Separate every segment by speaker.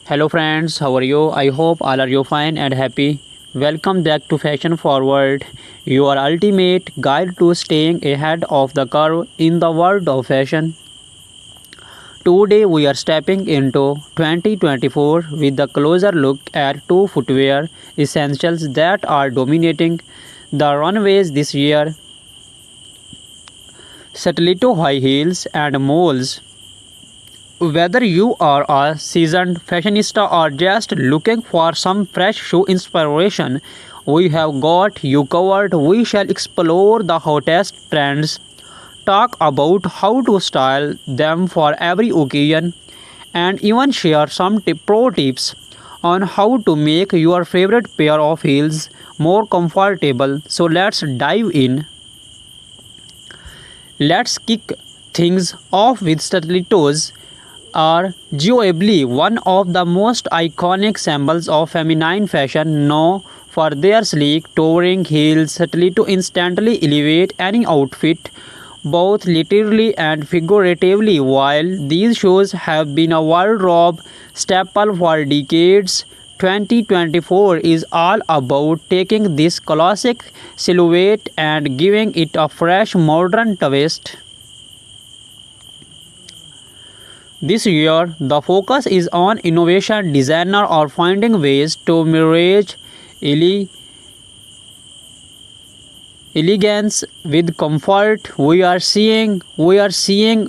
Speaker 1: Hello friends, how are you? I hope all are you fine and happy. Welcome back to Fashion Forward, your ultimate guide to staying ahead of the curve in the world of fashion. Today we are stepping into 2024 with a closer look at two footwear essentials that are dominating the runways this year: stiletto high heels and moles. Whether you are a seasoned fashionista or just looking for some fresh shoe inspiration, we have got you covered. We shall explore the hottest trends, talk about how to style them for every occasion, and even share some pro tips on how to make your favorite pair of heels more comfortable. So let's dive in. Let's kick things off with stilettos are arguably one of the most iconic symbols of feminine fashion, known for their sleek, towering heels. Stiletto instantly elevate any outfit, both literally and figuratively. While these shoes have been a wardrobe staple for decades, 2024 is all about taking this classic silhouette and giving it a fresh modern twist. This year, the focus is on innovation, designer, or finding ways to merge ele- elegance with comfort. We are seeing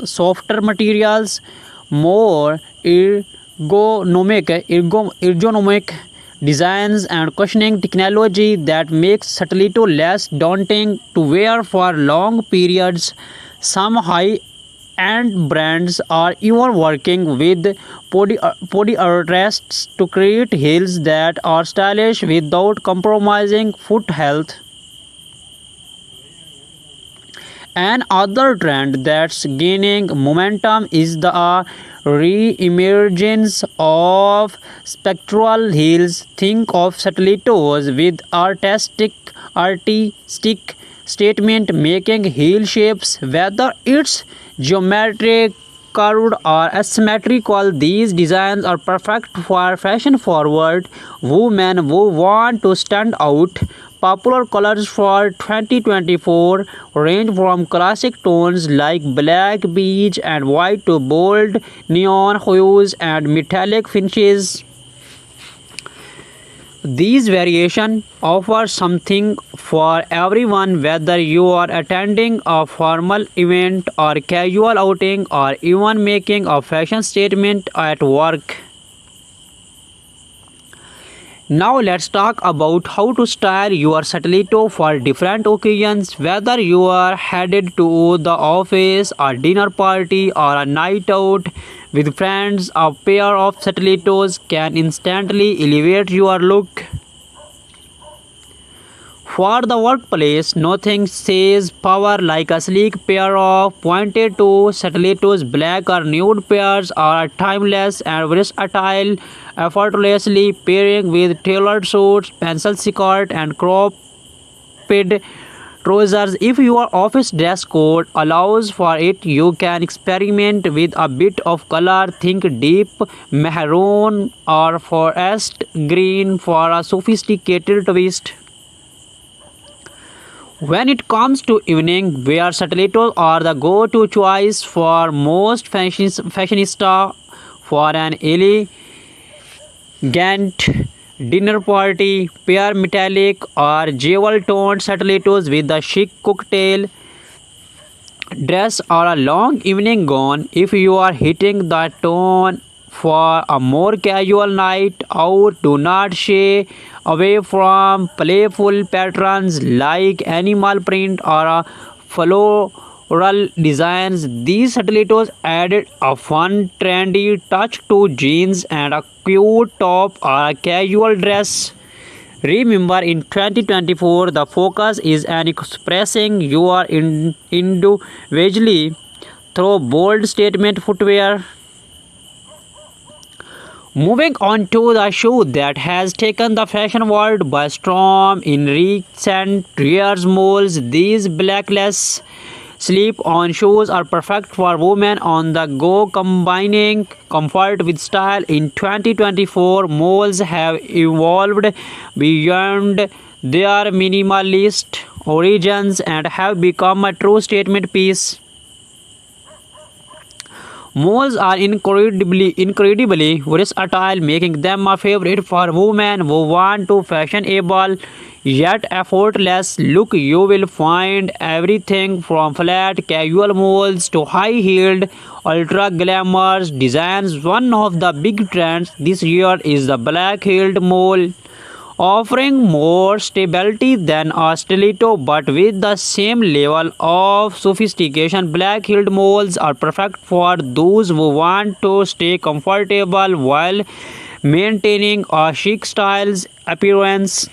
Speaker 1: softer materials, more ergonomic designs, and cushioning technology that makes stiletto less daunting to wear for long periods. Some high and brands are even working with podiatrists to create heels that are stylish without compromising foot health. Another trend that's gaining momentum is the re-emergence of spectral heels. Think of stilettos with artistic statement making heel shapes, whether it's geometric, curved, or asymmetrical. These designs are perfect for fashion forward women who want to stand out. Popular colors for 2024 range from classic tones like black, beige, and white to bold neon hues and metallic finishes. These variations offer something for everyone, whether you are attending a formal event or casual outing or even making a fashion statement at work. Now let's talk about how to style your stiletto for different occasions. Whether you are headed to the office, a dinner party, or a night out with friends, a pair of stilettos can instantly elevate your look. For the workplace, nothing says power like a sleek pair of pointed toe stilettos. Black or nude pairs are timeless and versatile, effortlessly pairing with tailored suits, pencil skirt, and cropped trousers. If your office dress code allows for it, you can experiment with a bit of color. Think deep maroon or forest green for a sophisticated twist. When it comes to evening wear, stilettos are the go-to choice for most fashionista for an elegant dinner party. Pair metallic or jewel-toned stilettos with a chic cocktail dress or a long evening gown. If you are hitting the tone for a more casual night out, do not shy away from playful patterns like animal print or a floral designs. These stilettos added a fun, trendy touch to jeans and a cute top or a casual dress. Remember, in 2024, the focus is on expressing your individually through bold statement footwear. Moving on to the shoe that has taken the fashion world by storm in recent years, moles. These blackless slip-on shoes are perfect for women on the go, combining comfort with style. In 2024, malls have evolved beyond their minimalist origins and have become a true statement piece. Malls are incredibly versatile, making them a favorite for women who want to fashionable yet effortless look. You will find everything from flat casual malls to high-heeled ultra glamorous designs. One of the big trends this year is the black-heeled mall, offering more stability than a stiletto but with the same level of sophistication. Black-heeled malls are perfect for those who want to stay comfortable while maintaining a chic styles appearance.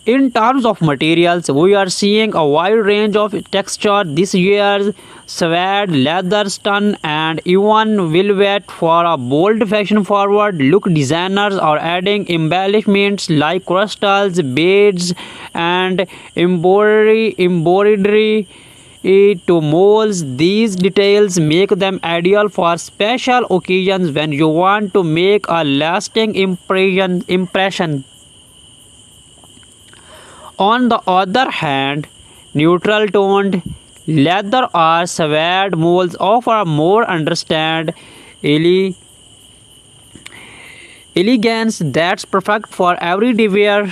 Speaker 1: In terms of materials, we are seeing a wide range of texture this year: suede, leather, stun, and even velvet for a bold fashion-forward look. Designers are adding embellishments like crystals, beads, and embroidery to molds. These details make them ideal for special occasions when you want to make a lasting impression. On the other hand, neutral toned leather or suede molds offer a more understand elegance that's perfect for everyday wear.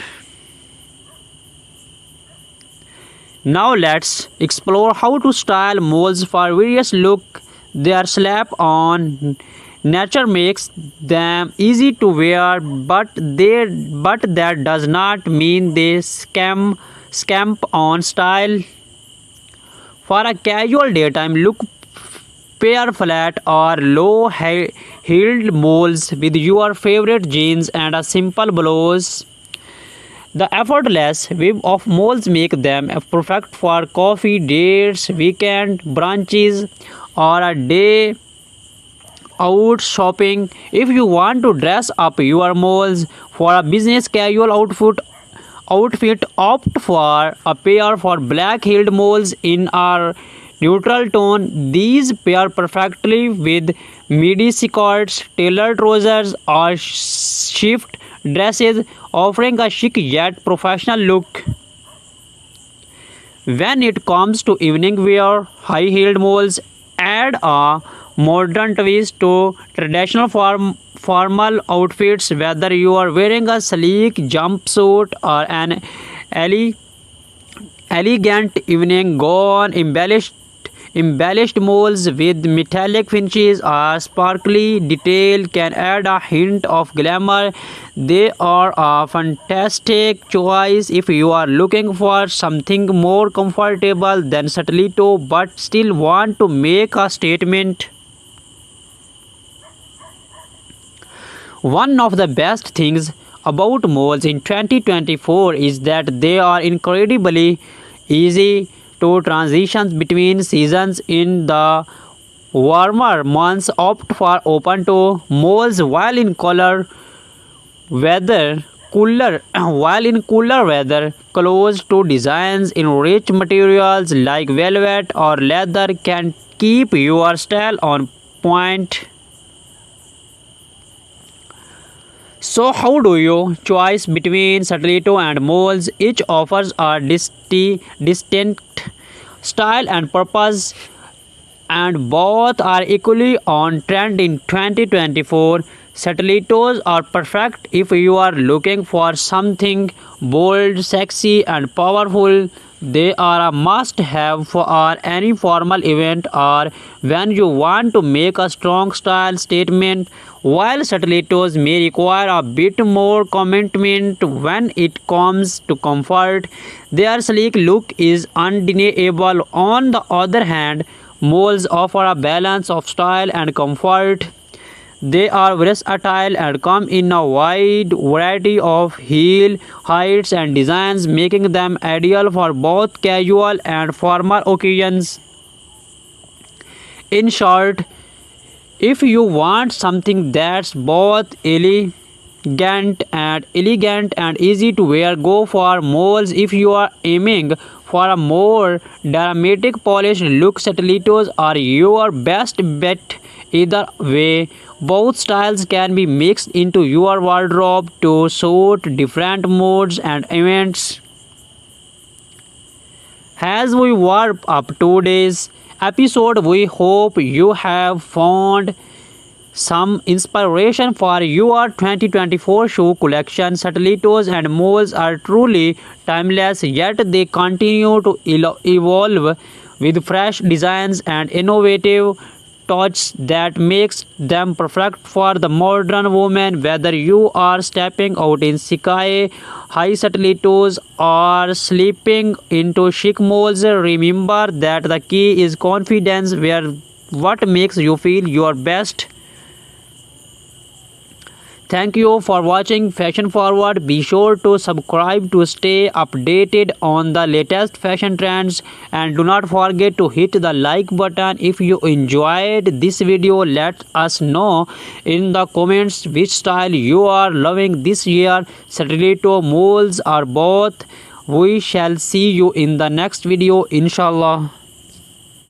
Speaker 1: Now let's explore how to style molds for various look. Their slap on nature makes them easy to wear, but that does not mean they scamp on style. For a casual daytime look, pair flat or low-heeled molds with your favorite jeans and a simple blouse. The effortless web of molds make them perfect for coffee dates, weekend brunches, or a day out shopping. If you want to dress up your molds for a business casual outfit, opt for a pair for black-heeled molds in a neutral tone. These pair perfectly with midi skirts, tailored trousers, or shift dresses, offering a chic yet professional look. When it comes to evening wear, high-heeled molds add a modern twist to traditional formal outfits. Whether you are wearing a sleek jumpsuit or an elegant evening gown, embellished molds with metallic finishes or sparkly detail can add a hint of glamour. They are a fantastic choice if you are looking for something more comfortable than stiletto but still want to make a statement. One of the best things about malls in 2024 is that they are incredibly easy to transition between seasons. In the warmer months, opt for open toe malls, while in cooler weather, close to designs in rich materials like velvet or leather can keep your style on point. So how do you choose between stiletto and molds? Each offers a distinct style and purpose, and both are equally on trend in 2024. Stilettos are perfect if you are looking for something bold, sexy, and powerful. They are a must-have for any formal event or when you want to make a strong style statement. While stilettos may require a bit more commitment when it comes to comfort, their sleek look is undeniable. On the other hand, molds offer a balance of style and comfort. They are versatile and come in a wide variety of heel heights and designs, making them ideal for both casual and formal occasions. In short, if you want something that's both and elegant and easy to wear. Go for moles if you are aiming for a more dramatic polished look. Stilettos are your best bet. Either way, both styles can be mixed into your wardrobe to suit different moods and events. As we wrap up today's episode, we hope you have found some inspiration for your 2024 shoe collection. Stilettos and moles are truly timeless, yet they continue to evolve with fresh designs and innovative touch that makes them perfect for the modern woman. Whether you are stepping out in sky high stilettos or slipping into chic moles, remember that the key is confidence. Wear what makes you feel your best. Thank you for watching Fashion Forward. Be sure to subscribe to stay updated on the latest fashion trends, and do not forget to hit the like button if you enjoyed this video. Let us know in the comments which style you are loving this year, stiletto, moles or both. We shall see you in the next video, inshallah.